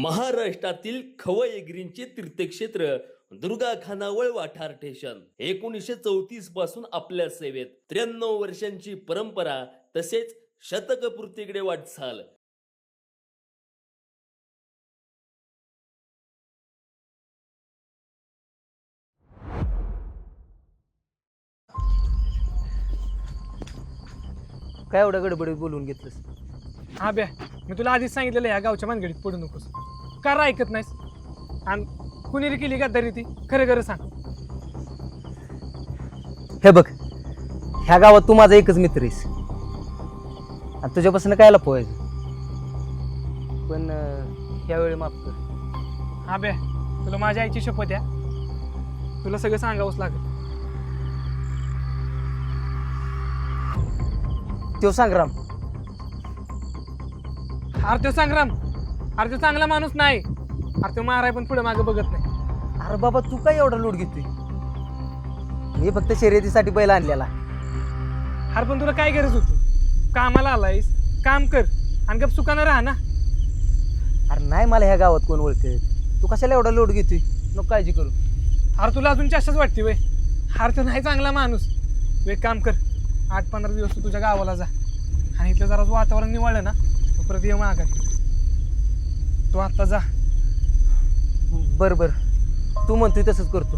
महाराष्ट्रातील खवयगिरींचे तीर्थक्षेत्र दुर्गा खानावळ वाठार स्टेशन 1934 पासून आपल्या सेवेत 93 वर्षांची परंपरा तसेच शतकपूर्तीकडे वाटचाल. काय एवढं गडबडीत बोलून घेतलंस? हा ब्या, मी तुला आधीच सांगितलेलं ह्या गावच्या भानगडीत पडू नकोस. का ऐकत नाहीस? आणि कुणी रे केली गद्दारी ती? खरं खरं सांग. हे बघ, ह्या गावात तू माझा एकच मित्र आहेस आणि तुझ्यापासून काय लपवायचं, पण ह्यावेळी माफ कर. हा ब्या, तुला माझ्या आईची शपथ आहे, तुला सगळं सांगावंच लागेल. तो संग्राम, अरे तो संग्राम, अरे तो चांगला माणूस नाही. अरे तो माराय पण पुढे मागे बघत नाही. अरे बाबा तू काय एवढा लोट घेतोय? मी फक्त शर्यतीसाठी बैल आणलेला. अरे पण तुला काय गरज होती? कामाला आलायस, काम कर आणि गप सुखानं राहा ना. अरे नाही, मला ह्या गावात कोण ओळखत, तू कशाला एवढा लोट घेतोय? नको काळजी करू. अरे तुला अजून चर्चाच वाटते वय? अरे तो नाही चांगला माणूस. तू एक काम कर, 8-15 दिवस तू तुझ्या गावाला जा आणि इथलं जरा वातावरण निवळलं ना तो परत ये माघारी. तू आता जा. बरं बरं, तू म्हणतोय तसंच करतो.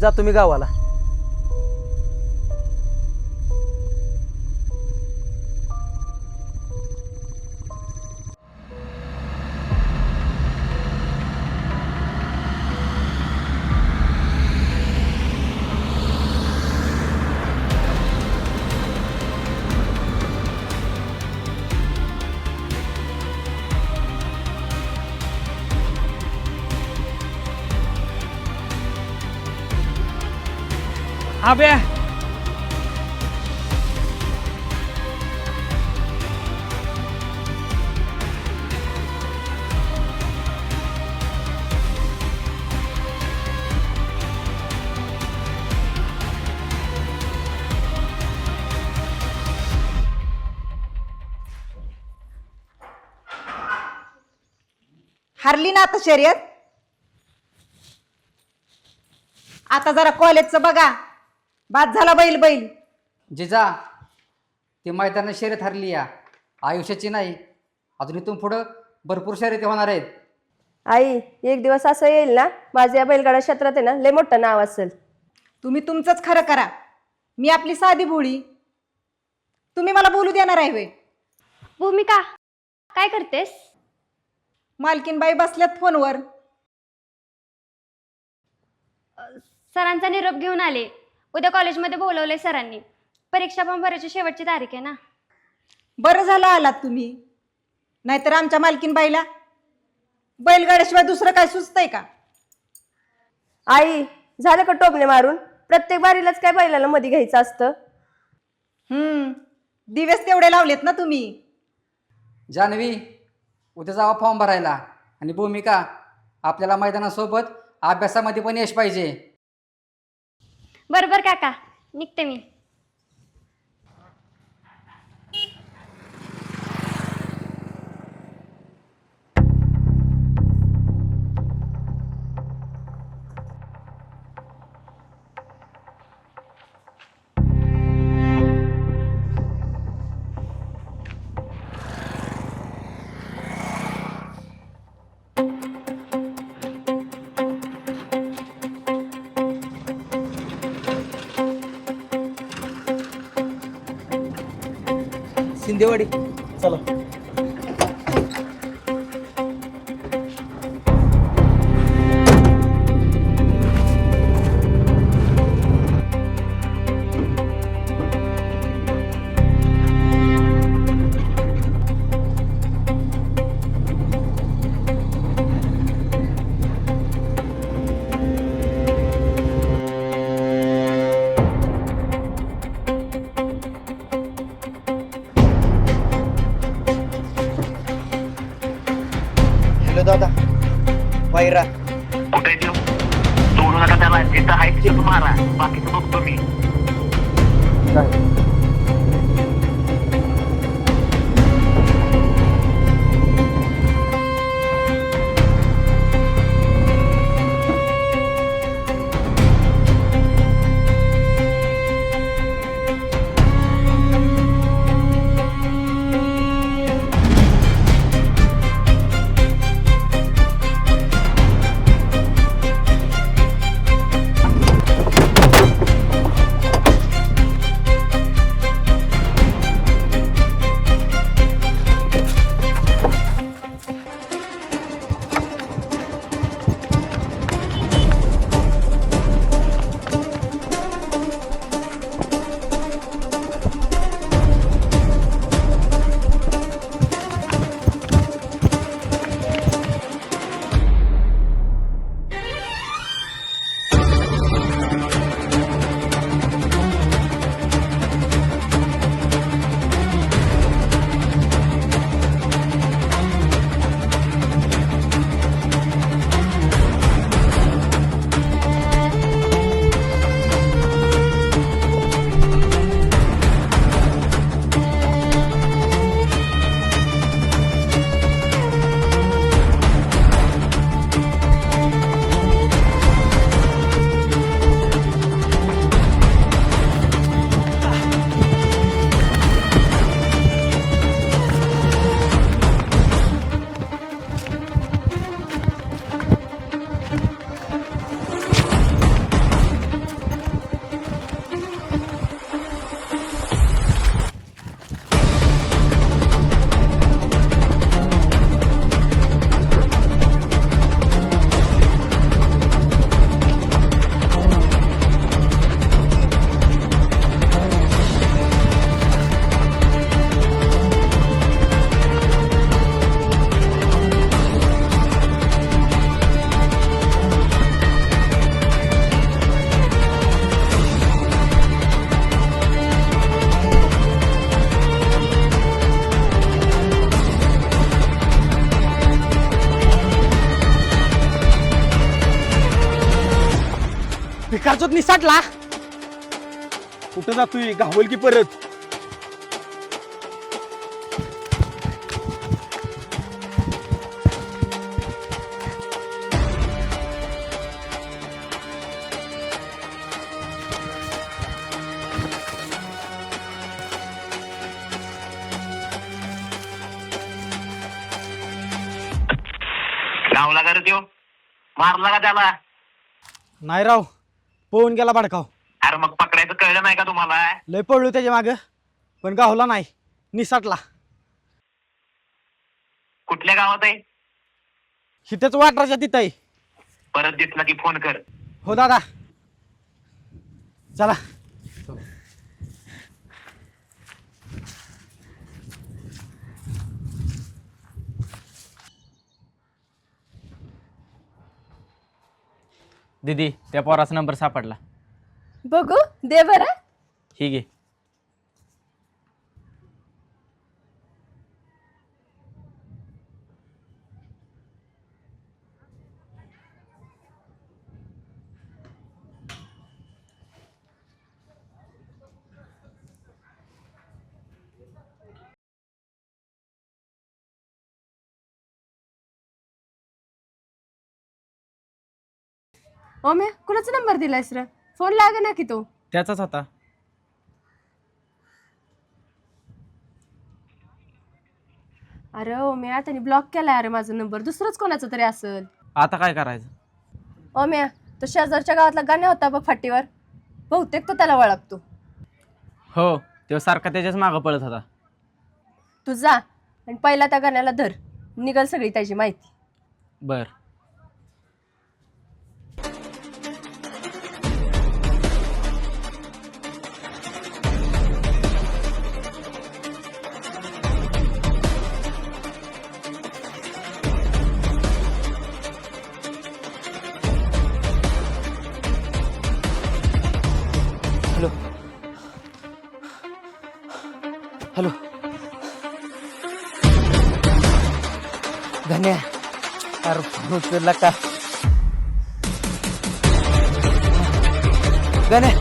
जातो मी गावाला. हा बे, हरली ना आता शर्यत. आता जरा कॉलेजचं बघा. बाद झाला बैल बैल. जिजा, ती मैदानात शर्यत हरली या, आयुष्याची नाही. अजून इथून पुढं भरपूर शर्यती होणार आहेत. आई, एक दिवस असं येईल ना, माझ्या या बैलगाडा क्षेत्रात आहे ना लय मोठं नाव असेल. तुम्ही तुमचंच खरं करा. मी आपली साधी भोळी. तुम्ही मला बोलू देणार आहे होय? भूमिका, काय करतेस? मालकीनबाई बसल्यात फोनवर. सरांचा निरोप घेऊन आले. उद्या कॉलेजमध्ये बोलवलंय सरांनी. परीक्षा पण भरायची शेवटची तारीख आहे ना. बरं झालं आलात तुम्ही, नाहीतर आमच्या मालकीनबाईला बैलगाड्याशिवाय दुसरं काय सुचतंय का? आई, झालं का टोपणे मारून? प्रत्येक बारीलाच काय बैलाला मध्ये घ्यायचं असतं? दिवस तेवढे लावलेत ना तुम्ही. जान्हवी, उद्या जावा फॉर्म भरायला. आणि भूमिका, आपल्याला मैदानासोबत अभ्यासामध्ये पण यश पाहिजे. बरोबर काका, निघते मी. शिंदेवाडी चला. हॅलो दादा, वायरा कुठे देऊ? सोडू नका त्याला. जिथं आहे तिथं मारा, बाकीचं बघतो मी. भिकारचोत निसाटला. कुठं जातोय गावल की परत. गावला का रे त्यो? मारला का त्याला? नाही राव, पळून गेला भडकाव. अरे मग पकडायचं कळलं नाही का तुम्हाला? लय पळलो त्याच्या माग, पण गावला नाही, निसाटला. कुठल्या गावात आहे? हिथंच वाटराच्या तिथं आहे. परत दिसला की फोन कर. हो दादा, चला. दीदी त्या पोराचा नंबर सापडला. बघू दे बरं. ही घे. ओम्या कुणाचा नंबर दिलायस रे? फोन लाग ना की तो. त्याचाच होता. अरे ओम्या त्याने ब्लॉक केलाय अरे माझा नंबर. दुसरंच कोणाचा तरी असेल. आता काय करायचं? ओम्या तो शेजारच्या गावातला गाण्या होता बघ फाटीवर, बहुतेक तो त्याला ओळखतो. हो, तो सारखा त्याच्याच मागं पळत होता. तू जा आणि पहिला त्या गाण्याला धर, निघल सगळी त्याची माहिती. बर. हॅलो. धन्या अरे फोन उचलला का? गणे.